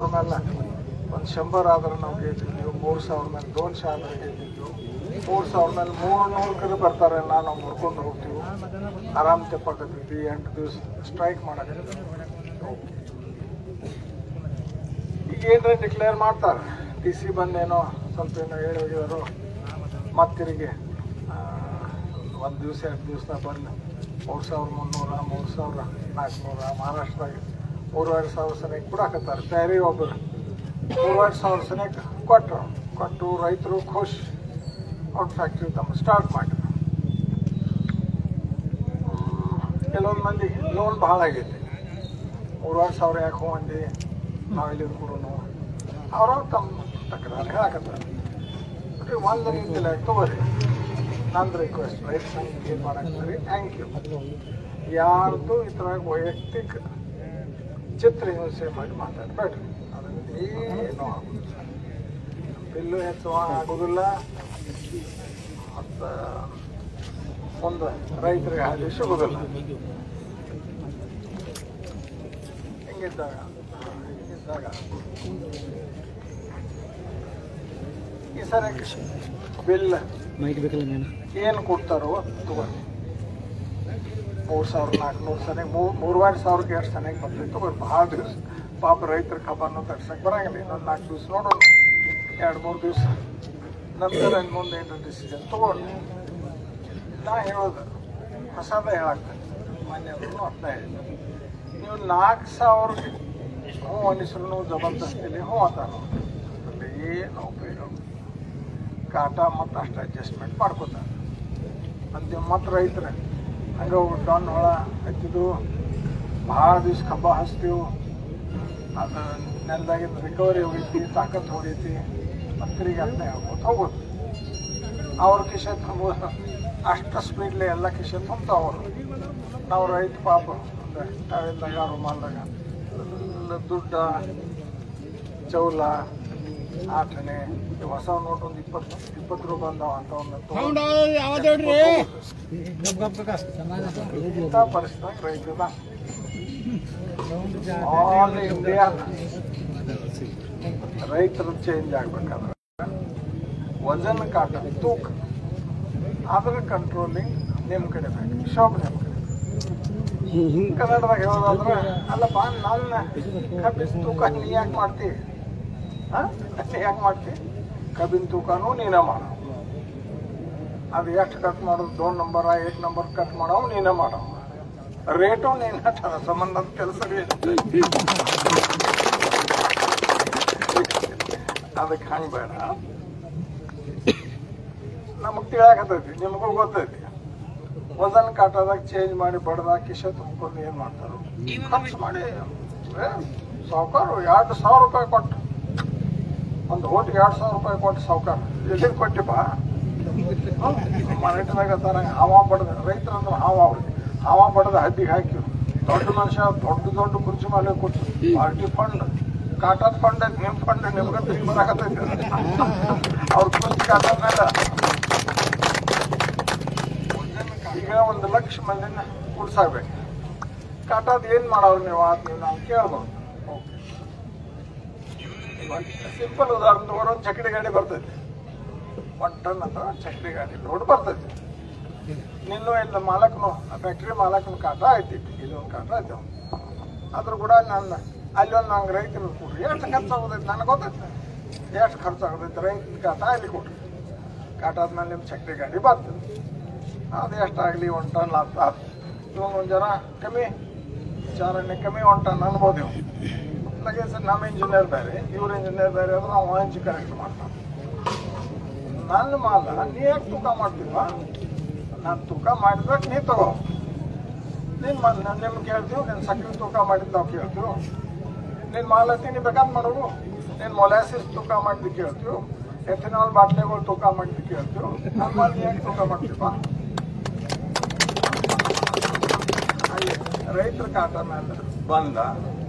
ಆಮೇಲೆ ಒಂದು 100 ಆದ್ರೆ ನಾವು ಗೆದ್ದಿದ್ವಿ, 3000 ಮೇಲೆ 200 ಆದ್ರೆ ಗೆದ್ದಿದ್ವಿ, 3000 ಮೇಲೆ 300 ಬರ್ತಾರೆ, ನಾವು ಮುರ್ಕೊಂಡು ಹೋಗ್ತೀವಿ, ಆರಾಮ್ ತೆಪ್ಪಾಕತ್ತೈತಿ. 8 ದಿವಸ ಸ್ಟ್ರೈಕ್ ಮಾಡಕತ್ತೀವಿ. ಈಗ ಏನ್ರ ಡಿಕ್ಲೇರ್ ಮಾಡ್ತಾರೆ, DC ಬಂದೇನೋ ಸ್ವಲ್ಪ ಏನೋ ಹೇಳಿ ಹೋಗಿದ್ರು, ಮತ್ತೆ ತಿರುಗಿ 1 ದಿವಸ 2 ದಿವಸದಾಗ ಬಂದು 3300 3400 ಮಹಾರಾಷ್ಟ್ರದಾಗ 3500 ಸನಿಗೆ ಕೊಡಾಕತ್ತಾರೆ. ಬೇರೆ ಒಬ್ಬರು 3500 ಸನಿಗೆ ಕೊಟ್ಟು ರೈತರು ಖುಷ್ ಅವ್ರ ಫ್ಯಾಕ್ಟ್ರಿ ತಮ್ಮ ಸ್ಟಾರ್ಟ್ ಮಾಡಿದ್ರು. ಕೆಲವೊಂದು ಮಂದಿ ಲೋನ್ ಭಾಳ ಆಗೈತಿ, 3500 ಯಾಕೆ ಹೋಗಿ ನಾವು ಇಲ್ಲಿ ಕೊಡೋನು ಅವರು ತಮ್ಮ ತಕರಾರು ಹೇಳಕತ್ತಾರೆ. ಒಂದು ನಿಂತಿಲ್ಲ ತಗೋರಿ, ನಂದು ರಿಕ್ವೆಸ್ಟ್ ರೈತ ಸಂಘಕ್ಕೆ ಏನು ಮಾಡಾಕ್ತಾರೆ. Thank you. ಯಾರ್ದು ಈ ಥರ ವೈಯಕ್ತಿಕ ಚಿತ್ರ ಹಿಂಸೆ ಮಾಡಿ ಮಾತಾಡಬೇಡ್ರಿ. ಅದರಿಂದ ಏನೂ ಆಗೋದಿಲ್ಲ, ಬಿಲ್ಲು ಹೆಚ್ಚು ಆಗೋದಿಲ್ಲ, ಮತ್ತು ಮುಂದೆ ರೈತರಿಗೆ ಹಾದಿ ಸಿಗೋದಿಲ್ಲ. ಹಿಂಗಿದ್ದಾಗ ಈ ಸರಿ ಬಿಲ್ ಏನು ಕೊಡ್ತಾರೋ ತಗೋರಿ. 3400 ಸನಿಗೆ 3500ಕ್ಕೆ ಎಷ್ಟು ಸನಿಗೆ ಬರ್ತೈತೆ ತಗೋರಿ. ಭಾಳ ದಿವಸ ಪಾಪ ರೈತರ ಖಬರ್ನು ತಡ್ಸಕ್ಕೆ ಬರಂಗಿಲ್ಲ. ಇನ್ನೊಂದು 4 ದಿವಸ ನೋಡೋಣ, 2-3 ದಿವಸ ನಂತರ ಮುಂದೆ ಏನು ಡಿಸಿಷನ್ ತಗೊಳ್ಳಿ. ನಾ ಹೇಳೋದು ಹೊಸದ ಹೇಳಾಕ್ತೇನೆ, ಮನೆಯವ್ರು ಅರ್ಥ ಹೇಳಿದ್ರು. ನೀವು 4000ಗೆ ಹ್ಞೂ ಅನ್ನಿಸ್ರು ಜಬರ್ದಸ್ತಿಲಿ ಹ್ಞೂ ಅಂತಾನು, ಅಲ್ಲಿ ಏನು ಉಪಯೋಗ. ಕಾಟ ಮತ್ತು ಅಷ್ಟು ಅಡ್ಜಸ್ಟ್ಮೆಂಟ್ ಮಾಡ್ಕೋತಾರೆ. ಅಂತೀವಿ ಮತ್ತು ರೈತರು ಹಂಗೆ ಡೌನ್ ಹೊಳ ಹಚ್ಚಿದ್ವು, ಭಾಳ ದಿವ್ಸ ಕಬ್ಬ ಹಚ್ತೀವಿ, ಅದು ನೆಲದಾಗಿಂದ ರಿಕವರಿ ಹೊಡಿತಿ, ತಾಕತ್ತು ಹೊಡೀತಿ, ಮಕ್ಕಳಿಗೆ ಅದನ್ನ ಹೇಳ್ಬೋದು ಹೋಗೋದು. ಅವ್ರ ಕಿಶೆ ತುಂಬೋದು, ಅಷ್ಟು ಸ್ಪೀಡ್ಲಿ ಎಲ್ಲ ಕಿಶೆ ತುಂಬ್ತಾವ್ರು. ನಾವು ರೈತ ಪಾಪ ತಾವಿದ್ದಾಗ ರುಮಾಲ್ದಾಗ ದುಡ್ಡ ಚೌಲ 8 ಹೊಸ ನೋಟ್ ಒಂದು 20 ರೂಪಾಯಿ ಬಂದಾವ ಅಂತ ಇಂಥ ಪರಿಸ್ಥಿತಿ ರೈತದ. ಆಲ್ ಇಂಡಿಯಾ ರೈತರು ಚೇಂಜ್ ಆಗ್ಬೇಕಾದ್ರೆ ವಜನ್ ಕಾಟ ತೂಕ ಅದ್ರ ಕಂಟ್ರೋಲಿಂಗ್ ನಿಮ್ಮ ಕಡೆ ಬೇಕು, ಶಾಪ್ ನಿಮ್ಮ ಕಡೆ. ಕನ್ನಡದಾಗ ಹೇಳೋದಾದ್ರೆ ಅಲ್ಲಪ್ಪ ನನ್ನ ಕಬ್ಬಿನ ತೂಕ ನೀ ಯಾಕೆ ಮಾಡ್ತೀವಿ, ನೀ ಯಾಕೆ ಮಾಡ್ತೀವಿ? ಕಬ್ಬಿನ ತೂಕನೂ ನೀನೇ ಮಾಡೋ, ಅದು ಎಷ್ಟು ಕಟ್ ಮಾಡೋದು 2 ನಂಬರ್ 1 ನಂಬರ್ ಕಟ್ ಮಾಡೋ ನೀನೇ ಮಾಡೋ, ರೇಟು ನೀನು ಸಂಬಂಧದ ಕೆಲಸ. ಅದಕ್ಕೆ ಹಂಗೆ ಬೇಡ, ನಮಗೆ ತಿಳಿಯಾಕತ್ತೈತಿ, ನಿಮಗೂ ಗೊತ್ತೈತಿ. ವಜನ್ ಕಾಟದಾಗ ಚೇಂಜ್ ಮಾಡಿ ಬಡ್ದಾಗ ಕಿಶೆ ತುಂಬ್ಕೊಂಡು ಏನು ಮಾಡ್ತಾರೋ ಖರ್ಚು ಮಾಡಿ. ಸಾವುಕಾರು 2000 ರೂಪಾಯಿ ಕೊಟ್ಟು ಒಂದು ಹೋಟಿಗೆ 2000 ರೂಪಾಯಿ ಕೊಟ್ಟು ಸಾವುಕಾರ ಎಲ್ಲಿ ಕೊಟ್ಟಿಪ್ಪ? ಮನೆಟ್ಟಾಗ ತರ ಹಾವ ಬಡ್ದ ರೈತರು ಅಂದ್ರೆ ಹಾವ ಬಡ್ದ ಹದ್ದಿಗೆ ಹಾಕಿ ದೊಡ್ಡ ಮನುಷ್ಯ ದೊಡ್ಡ ಕುರ್ಚಿ ಮೇಲೆ ಕೊಟ್ಟು ಪಾರ್ಟಿ ಫಂಡ್ ಕಾಟದ ಫಂಡ್ ಐತಿ, ನಿಮ್ಮ ಫಂಡ್ ನಿಮ್ಗೆ ತಿರುಗಿ ಬರಾಕತ್ತೈತಿ. ಅವ್ರ ಕುರ್ಚಿ ಕಾಟದ ಮೇಲೆ ಈಗ 1 ಲಕ್ಷ ಮಂದಿನ ಕುಡ್ಸಾಕ್ಬೇಕು. ಕಾಟದ ಏನು ಮಾಡೋರು ನೀವು ನಾವು ಕೇಳ್ಬೋದು. ಸಿಂಪಲ್ ಉದಾಹರಣೆ ತಗೊಂಡು ಒಂದು ಚಕ್ಡಿ ಗಾಡಿ ಬರ್ತೈತಿ, 1 ಟನ್ ಅಥವಾ ಚಕ್ಡಿ ಗಾಡಿ ಲೋಡ್ ಬರ್ತೈತಿ. ನಿನ್ನೂ ಇಲ್ಲ ಮಾಲಕನು ಫ್ಯಾಕ್ಟ್ರಿ ಮಾಲಕನ ಕಾಟ ಐತಿ, ಇಲ್ಲೊಂದು ಕಾಟ ಐತಿ. ಅದ್ರ ಕೂಡ ನಾನು ಅಲ್ಲಿ ಒಂದು ನಂಗೆ ರೈತರು ಕೊಡ್ರಿ, ಎಷ್ಟು ಖರ್ಚಾಗೋದೈತಿ ನನಗೆ ಗೊತ್ತೈತಿ, ಎಷ್ಟು ಖರ್ಚಾಗೋದೈತಿ ರೈತನ ಕಾಟ ಅಲ್ಲಿ ಕೊಡ್ರಿ. ಕಾಟ ಆದ್ಮೇಲೆ ನಿಮ್ಮ ಚಕ್ಡಿ ಗಾಡಿ ಬರ್ತದೆ, ಅದು ಎಷ್ಟಾಗಲಿ 1 ಟನ್ ಆಗ್ತದೆ. ಇವಾಗ ಒಂದು ಜನ ಕಮ್ಮಿ ಚಾರಣೆ ಕಮ್ಮಿ 1 ಟನ್ ಅನ್ಬೋದು. ಇವು ಹಾಗೆ ಸರ್ ನಮ್ಮ ಇಂಜಿನಿಯರ್ ಬೇರೆ, ಇವ್ರ ಇಂಜಿನಿಯರ್ ಬೇರೆ ಆದ್ರೆ ನಾವು ಹಂಚಿ ಕರೆಕ್ಟ್ ಮಾಡ್ತಾನೆ. ನನ್ನ ಮಾಲ ನೀ ಯಾಕೆ ತೂಕ ಮಾಡ್ತೀವ? ನಾನು ತೂಕ ಮಾಡಿದ್ರೆ ನೀ ತಗೋ, ನಿಮ್ಗೆ ಕೇಳ್ತೀವಿ. ನೀನು ಸಕ್ಕರೆ ತೂಕ ಮಾಡಿದ್ದು ನಾವು ಕೇಳ್ತೀವಿ, ನೀನು ಮಾಲತಿ ನೀ ಬೇಕಾದ್ ಮಾಡೋದು. ನೀನು ಮೊಲಾಸಿಸ್ ತೂಕ ಮಾಡಿದ್ದು ಕೇಳ್ತೀವಿ, ಎಥೆನಾಲ್ ಬಾಟ್ಲಿಗಳು ತೂಕ ಮಾಡಿದ್ದು ಕೇಳ್ತೀವಿ. ನನ್ನ ಮಾಲ ನೀ ಯಾಕೆ ತೂಕ ಮಾಡ್ತೀವ? ರೈತರ ಕಾಟ ಮೇಲೆ ಬಂದ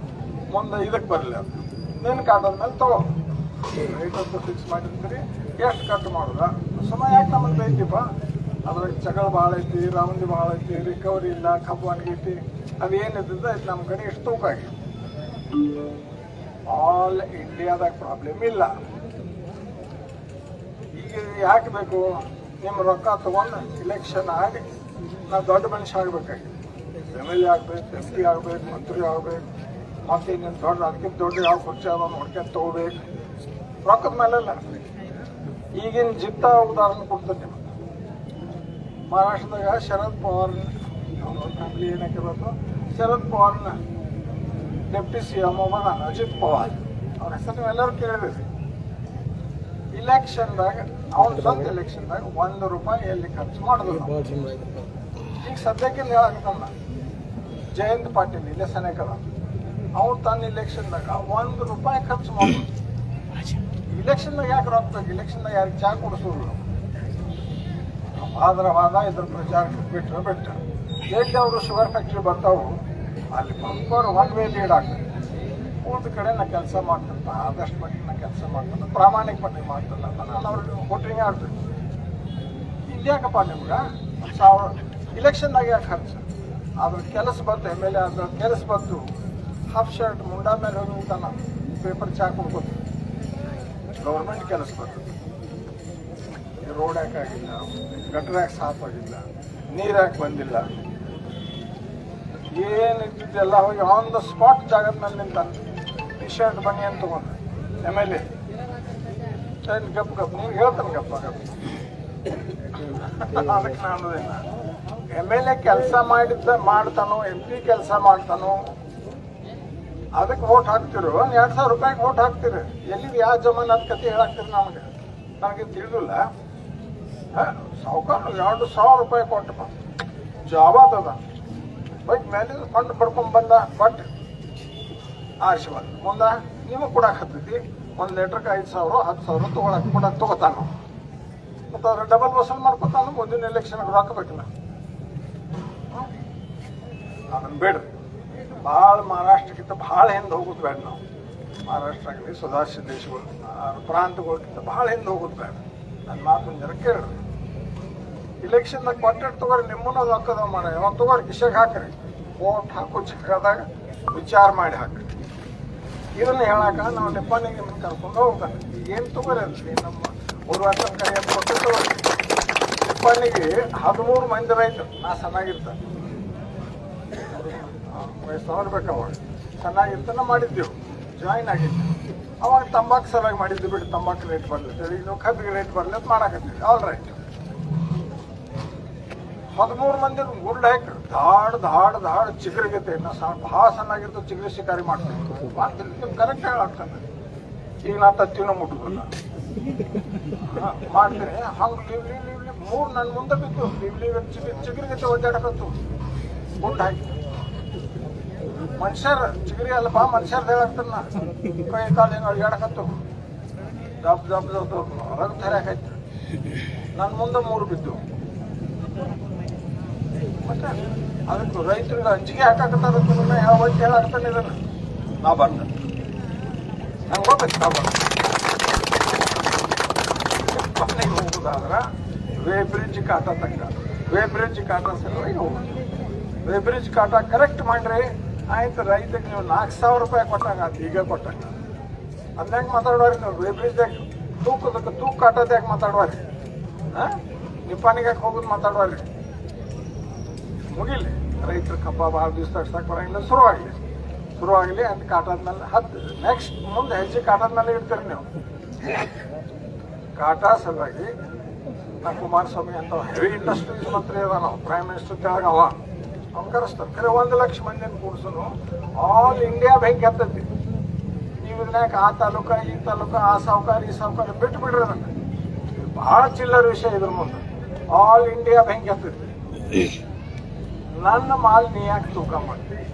ಮುಂದೆ ಇದಕ್ಕೆ ಬರಲಿ, ಅದು ನಿನ್ನ ಕಾಟದ ಮೇಲೆ ತಗೋ. ರೈತದ್ದು ಫಿಕ್ಸ್ ಮಾಡಿರ್ತೀರಿ, ಎಷ್ಟು ಕಟ್ ಮಾಡೋದ ಸಮಯ ಯಾಕೆ ನಮಗೆ ಬೇಕಿಪ್ಪ? ಅದ್ರಾಗ ಜಗಳ ಭಾಳ ಐತಿ, ರಾಮಂದಿ ಭಾಳ ಐತಿ, ರಿಕವರಿ ಇಲ್ಲ, ಕಬ್ಬು ಒಣಗೈತಿ, ಅದು ಏನಿದ್ದದ ನಮ್ಮ ಕಡೆ ಎಷ್ಟು ತೂಕ ಆಗೈತಿ. ಆಲ್ ಇಂಡಿಯಾದಾಗ ಪ್ರಾಬ್ಲಮ್ ಇಲ್ಲ. ಈಗ ಯಾಕೆ ಬೇಕು? ನಿಮ್ಮ ರೊಕ್ಕ ತಗೊಂಡು ಇಲೆಕ್ಷನ್ ಆಗಿ ನಾವು ದೊಡ್ಡ ಮನುಷ್ಯ ಆಗ್ಬೇಕಾಗಿ MLA ಆಗ್ಬೇಕು, MP ಆಗ್ಬೇಕು, ಮಂತ್ರಿ ಆಗ್ಬೇಕು, ಮತ್ತೆ ಇನ್ನೊಂದು ದೊಡ್ಡ ಅದಕ್ಕಿಂತ ದೊಡ್ಡ ಯಾವ ಕುರ್ಚಿ ಅದ ನೋಡ್ಕೊಂಡು ತಗೋಬೇಕು. ರೊಕ್ಕದ ಮೇಲೆಲ್ಲ ಈಗಿನ ಜಿತ್ತ ಉದಾಹರಣೆ ಕೊಡ್ತೇನೆ ನಿಮಗೆ. ಮಹಾರಾಷ್ಟ್ರದಾಗ ಶರದ್ ಪವಾರ್ ಫ್ಯಾಮಿಲಿ ಏನಾಕಿರೋದು, ಶರದ್ ಪವಾರ್ನ ಡೆಪ್ಟಿ CM ಒಬ್ಬ ಅಜಿತ್ ಪವಾರ್, ಅವ್ರ ಹೆಸರು ನೀವೆಲ್ಲರೂ ಕೇಳಿದ್ರಿ. ಇಲೆಕ್ಷನ್ದಾಗ ಅವ್ನ ಸ್ವಂತ ಎಲೆಕ್ಷನ್ದಾಗ ₹1 ಎಲ್ಲಿ ಖರ್ಚು ಮಾಡಿದ್ರು. ಈಗ ಸದ್ಯಕ್ಕೆ ಹೇಳಾಕತ್ತಲ್ಲ, ಜಯಂತ್ ಪಾಟೀಲ್ ಇಲ್ಲೇ ಸನೇಕದ ಅವ್ರು ತನ್ನ ಇಲೆಕ್ಷನ್ದಾಗ ₹1 ಖರ್ಚು ಮಾಡೋದು. ಇಲೆಕ್ಷನ್ದಾಗ ಯಾಕೆ ರೊಕ್ಕ? ಇಲೆಕ್ಷನ್ದಾಗ ಯಾರಿಗೆ ಚಾ ಕೊಡಿಸೋದು? ಆದ್ರ ವಾದ ಇದ್ರ ಪ್ರಚಾರಕ್ಕೆ ಬಿಟ್ಟು ಎಲ್ಲಿ ಅವರು ಶುಗರ್ ಫ್ಯಾಕ್ಟ್ರಿ ಬರ್ತಾವು ಅಲ್ಲಿ ಬಂಪರ್ ಒನ್ ವೇ ಲೀಡ್ ಆಗ್ತದೆ. ಉಳಿದ ಕಡೆ ನಾ ಕೆಲಸ ಮಾಡ್ತಂತ, ಆದಷ್ಟು ಮಟ್ಟಿಗೆ ನಾ ಕೆಲಸ ಮಾಡ್ತಂತ, ಪ್ರಾಮಾಣಿಕ ಮಟ್ಟಿಗೆ ಮಾಡ್ತಲ್ಲ ಅಂತ ನಾನು ಅವ್ರಿಗೆ ವೋಟಿಂಗ್ ಆಡ್ತೀನಿ. ಇದ್ಯಾಕಪ್ಪ ನಿಮ್ಗೆ ಇಲೆಕ್ಷನ್ದಾಗ ಯಾಕೆ ಖರ್ಚು? ಅದ್ರ ಕೆಲಸ ಬಂತು, MLA ಅದ್ರ ಕೆಲಸ ಬಂತು, ಹಾಫ್ ಶರ್ಟ್ ಮುಂಡಾ ಮೇಲೆ ಹೋಗಿ ಊಟನ ಪೇಪರ್ ಚಾ ಕೊಡ್ಬೋದು. ಗೌರ್ಮೆಂಟ್ ಕೆಲಸ ಬರ್ತದೆ. ರೋಡ್ ಯಾಕೆ ಆಗಿಲ್ಲ, ಗಟ್ರ ಯಾಕೆ ಸಾಫ್ ಆಗಿಲ್ಲ, ನೀರು ಯಾಕೆ ಬಂದಿಲ್ಲ, ಏನಿದ್ದೆಲ್ಲ ಹೋಗಿ ಆನ್ ದ ಸ್ಪಾಟ್ ಜಾಗದ ಮೇಲೆ ನಿಂತ ಟಿ ಶರ್ಟ್ ಬನ್ನಿ ಅಂತ ತಗೊಂಡು MLA ಗಪ್ ಗಪ್ ನೀವು ಹೇಳ್ತಾನೆ ಗಪ್ಪ ಗಪ್. ಅದಕ್ಕೆ ನಾನು MLA ಕೆಲಸ ಮಾಡ್ತಾನೋ, MP ಕೆಲಸ ಮಾಡ್ತಾನೋ, ಅದಕ್ಕೆ ವೋಟ್ ಹಾಕ್ತಿರೋ, ₹2,000 ವೋಟ್ ಹಾಕ್ತಿರಿ. ಎಲ್ಲಿಗೆ ಯಾವ ಜಮಾನ ಅದ್ ಕತೆ ಹೇಳಾಕ್ತಿರಿ ನನಗೆ ತಿಳಿದಿಲ್ಲ. ಸಾವುಕಾರ ₹2,000 ಕೊಟ್ಟಪ್ಪ ಜಾಬ್ ಆತದ ಬಟ್ ಮೇಲೆ ಫಂಡ್ ಪಡ್ಕೊಂಡ್ ಬಂದ, ಬಟ್ ಆಶೀರ್ವಾದ ಮುಂದೆ ನಿಮಗೆ ಕೊಡಕ್ಕೆ ಹತ್ತೈತಿ. 1 ಲೀಟ್ರಿಗೆ 5,000 10,000 ತಗೋತಾನ. ಮತ್ತು ಅದ್ರ ಡಬಲ್ ವಸೂಲ್ ಮಾಡ್ಕೊತಾನ. ಮುಂದಿನ ಎಲೆಕ್ಷನ್ಗೆ ರೊಕ್ಕ ಬೇಕಲ್ಲ, ಅದನ್ನ ಬೇಡ್ರಿ. ಭಾಳ ಮಹಾರಾಷ್ಟ್ರಕ್ಕಿಂತ ಭಾಳ ಹಿಂದೆ ಹೋಗೋದು ಬೇಡ. ನಾವು ಮಹಾರಾಷ್ಟ್ರ ಆಗಲಿ ಸುಧಾರಿಸಿದ ದೇಶಗಳು ಪ್ರಾಂತಗಳಕ್ಕಿಂತ ಭಾಳ ಹಿಂದೆ ಹೋಗೋದು ಬೇಡ. ನನ್ನ ಮಾತನ್ನು ಜನ ಕೇಳ್ರಿ. ಇಲೆಕ್ಷನ್ದಾಗ ಕೊಟ್ಟಿಟ್ಟು ತಗೋರಿ, ನಿಮ್ಮನ್ನ ರೊಕ್ಕದ ಮಾಡ ಯಾವಾಗ ತಗೋರಿ, ಕಿಶೆಗೆ ಹಾಕ್ರಿ. ವೋಟ್ ಹಾಕೋ ಜಾಗದಾಗ ವಿಚಾರ ಮಾಡಿ ಹಾಕ್ರಿ. ಇದನ್ನ ಹೇಳಾಕ ನಾವು ನಿಪ್ಪನಿಗೆ ನಿಮ್ಮನ್ನು ಕರ್ಕೊಂಡು ಹೋಗ್ತಾನೆ. ಏನು ತಗೋರಿ ಅಲ್ರಿ, ನಮ್ಮ 3 ವರ್ಷ ಕೈ ಕೊಟ್ಟು ತಗೋರಿ. ನಿಪ್ಪನಿಗೆ 13 ಮಂದಿ ರೈತರು ನಾ ಚೆನ್ನಾಗಿರ್ತಾನೆ, ವಯಸ್ಸವ್ರು ಬೇಕು. ಅವಾಗ ಚೆನ್ನಾಗಿರ್ತಾನೆ ಮಾಡಿದ್ದೆವು, ಜಾಯಿನ್ ಆಗಿದ್ದೆ. ಅವಾಗ ತಂಬಾಕು ಸಲುವಾಗಿ ಮಾಡಿದ್ದು ಬಿಟ್ಟು ತಂಬಾಕು ರೇಟ್ ಬರ್ಲತ್ತೇವೆ. ಈಗ ನಾವು ಕಬ್ಬಿಗೆ ರೇಟ್ ಬರ್ಲಿ ಅಂತ ಮಾಡಾಕತ್ತೀವಿ. All right. 13 ಮಂದಿ ಗುಂಡ್ ಹಾಕಿ ಧಾಡ್ ಚಿಗರಿಗತ್ತೆ. ನಾವು ಭಾಳ ಚೆನ್ನಾಗಿರ್ತು, ಚಿಗರಿ ಶಿಕಾರಿ ಮಾಡ್ತೀವಿ. ಮಾಡ್ತೀನಿ ಕರೆಕ್ಟ್ ಹೇಳಾಗ್ತಾನೆ. ಈಗ ನಾ ತತ್ತಿನ ಮುಟ್ಟುದಿಲ್ಲ ಮಾಡ್ತೀನಿ. ಹಂಗೆ ಲೀವ್ 3 ನನ್ನ ಮುಂದೆ ಬಿದ್ದು ಲೀವ್ ಚಿಗರಿಗತ್ತೆ ಒದ್ದಾಡಕತ್ತು ಗುಂಡ್ ಹಾಕಿ. ಮನುಷ್ಯರ ಚಿಗರಿ ಅಲ್ಲಪ್ಪ, ಮನುಷ್ಯರ್ದು ಹೇಳಾಗ್ತಾನ. ಕೈ ಕಾಲಿನ ಅಡ್ಗಾಡಕತ್ತು ದಬ್ ಹೊರಗೆ ತರಕಾಯ್ತು. ನನ್ನ ಮುಂದೆ 3 ಬಿದ್ದು. ಮತ್ತೆ ಅದಕ್ಕೆ ರೈತರಿಗೆ ಅಂಜಿಗೆ ಹಾಕಾಕತ್ತಾರ. ಯಾವತ್ತು ಹೇಳಾಗ್ತಾನೆ ಇದನ್ನು ನಾ ಬರ್ತ ನಂಗೆ ಗೊತ್ತೈತಿ. ನಾ ಬರ್ತ ಮನೆಗೆ ಹೋಗೋದಾದ್ರೆ ವೇಬ್ರಿಡ್ಜ್ ಕಾಟ ತಕ್ಕ, ವೇಬ್ರಿಡ್ಜ್ ಕಾಟ ಸಲುವಾಗಿ ಹೋಗೋದು. ವೇಬ್ರಿಡ್ಜ್ ಕಾಟ ಕರೆಕ್ಟ್ ಮಾಡ್ರಿ ಆಯ್ತು. ರೈತರಿಗೆ ನೀವು ₹4,000 ಕೊಟ್ಟಾಗ ಅದು ಈಗ ಕೊಟ್ಟಾಗ ಅದ್ಯಾಕೆ ಮಾತಾಡುವಾರಿ ನೀವು? ವೇಬ್ರಿಡ್ಜ್ದಾಗ ತೂಕ ಕಾಟದ ಯಾಕೆ ಮಾತಾಡುವಾರಿ? ನಿಪ್ಪಾನಿಗೆ ಯಾಕೆ ಹೋಗೋದು ಮಾತಾಡುವಾರಿ? ಮುಗಿಲಿ. ರೈತರ ಕಬ್ಬ ಭಾಳ ದಿವಸ ತಗ್ಸಕ್ಕೆ ಬರೋಂಗಿಲ್ಲ. ಶುರುವಾಗಲಿ ಅಂತ ಕಾಟಾದ್ಮೇಲೆ ನೆಕ್ಸ್ಟ್ ಮುಂದೆ ಹೆಜ್ಜೆ ಕಾಟಾದ್ಮೇಲೆ ಇಡ್ತೀರಿ ನೀವು. ಕಾಟಾ ಸಲುವಾಗಿ ನಾ ಕುಮಾರಸ್ವಾಮಿ ಅಂತ ಹೆವಿ ಇಂಡಸ್ಟ್ರೀಸ್ ಮಂತ್ರಿ ಅದ, ನಾವು ಪ್ರೈಮ್ ಮಿನಿಸ್ಟರ್ ಕೆಳಗೆ ಅವ್ನು ಕರೆಸ್ತಾರೆ. ಖರೆ 1 ಲಕ್ಷ ಮಂದಿನ ಕೂಡಿಸೋನು ಆಲ್ ಇಂಡಿಯಾ ಬೆಂಕಿ ಹತ್ತೈತಿ. ನೀವು ಇದನ್ಯಾಕ ಆ ತಾಲೂಕ ಈ ತಾಲೂಕ, ಆ ಸಾವುಕಾರ ಈ ಸಾವುಕಾರ ಬಿಟ್ಟು ಬಿಡ್ರಿ. ಅದನ್ನು ಭಾಳ ಚಿಲ್ಲರ ವಿಷಯ. ಇದ್ರ ಮುಂದೆ ಆಲ್ ಇಂಡಿಯಾ ಬೆಂಕಿ ಹತ್ತೈತಿ. ನನ್ನ ಮಾಲ್ ನೀ ಯಾಕೆ ತೂಕ ಮಾಡ್ತೀವಿ?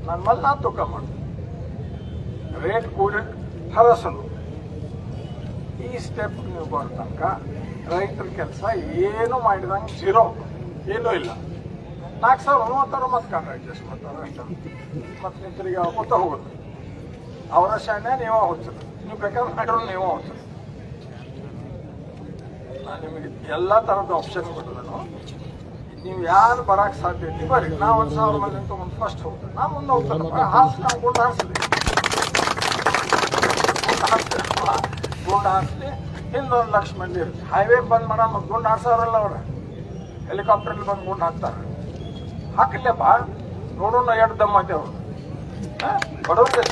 ನನ್ನ ಮಾಲ್ ನಾ ತೂಕ ಮಾಡ್ತೀನಿ. ರೇಟ್ ಕೂಡಿ ಹರಸಲು ಈ ಸ್ಟೆಪ್ ನೀವು ಬರೋ ತನಕ ರೈತರ ಕೆಲಸ ಏನು ಮಾಡಿದಂಗೆ 0, ಏನೂ ಇಲ್ಲ. 4,000 ಮತ್ತೆ ಕಾಂಟ್ರಾಕ್ಟ್ ಅಡ್ಜಸ್ಟ್ ಮಾಡ್ತಾರೆ ಅಷ್ಟೇ. ಮತ್ತೆ ನೀವು ತಿರುಗಿ ಹೋಗ್ತಾ ಹೋಗೋದು. ಅವರ ಶಾಣೆ ನೀವೇ ಹೋಗ್ತದೆ. ನೀವು ಬೇಕಾದ್ರೆ ಮಾಡಿರೋ ನೀವೇ ಹೋಗ್ತದೆ. ನಾನು ನಿಮಗೆ ಎಲ್ಲ ಥರದ ಆಪ್ಷನ್ ಕೊಟ್ಟಿದ್ದನು. ನೀವು ಯಾರು ಬರಕ್ಕೆ ಸಾಧ್ಯ ಐತಿ ಬರ್ರಿ. ನಾ 1,000 ಮಂದಿ ತೊಗೊಂಡು ಫಸ್ಟ್ ಹೋಗ್ತೇನೆ. ನಾ ಮುಂದೆ ಹೋಗ್ತಾನೆ. ಹಾರಿಸಿ ನಾವು ಗುಂಡು ಹಾರಿಸಿದ್ವಿ. ಗುಂಡು ಹಾಕ್ಲಿ ಇನ್ನೊಂದು ಲಕ್ಷ ಮಂದಿ ಇರುತ್ತೆ. ಹೈವೇ ಬಂದ್ ಮಾಡೋಣ, ಗುಂಡು ಹಾಕ್ಸೋರಲ್ಲ ಅವ್ರ ಹೆಲಿಕಾಪ್ಟರ್ಲಿ ಬಂದು ಗುಂಡು ಹಾಕ್ತಾರೆ. ಹಾಕಿಲ್ಲಪ್ಪ ನೋಡೋಣ ಎರಡು ದಮ್ ಐತೆ ಅವರು ಬಡವ್ರಿಗೆ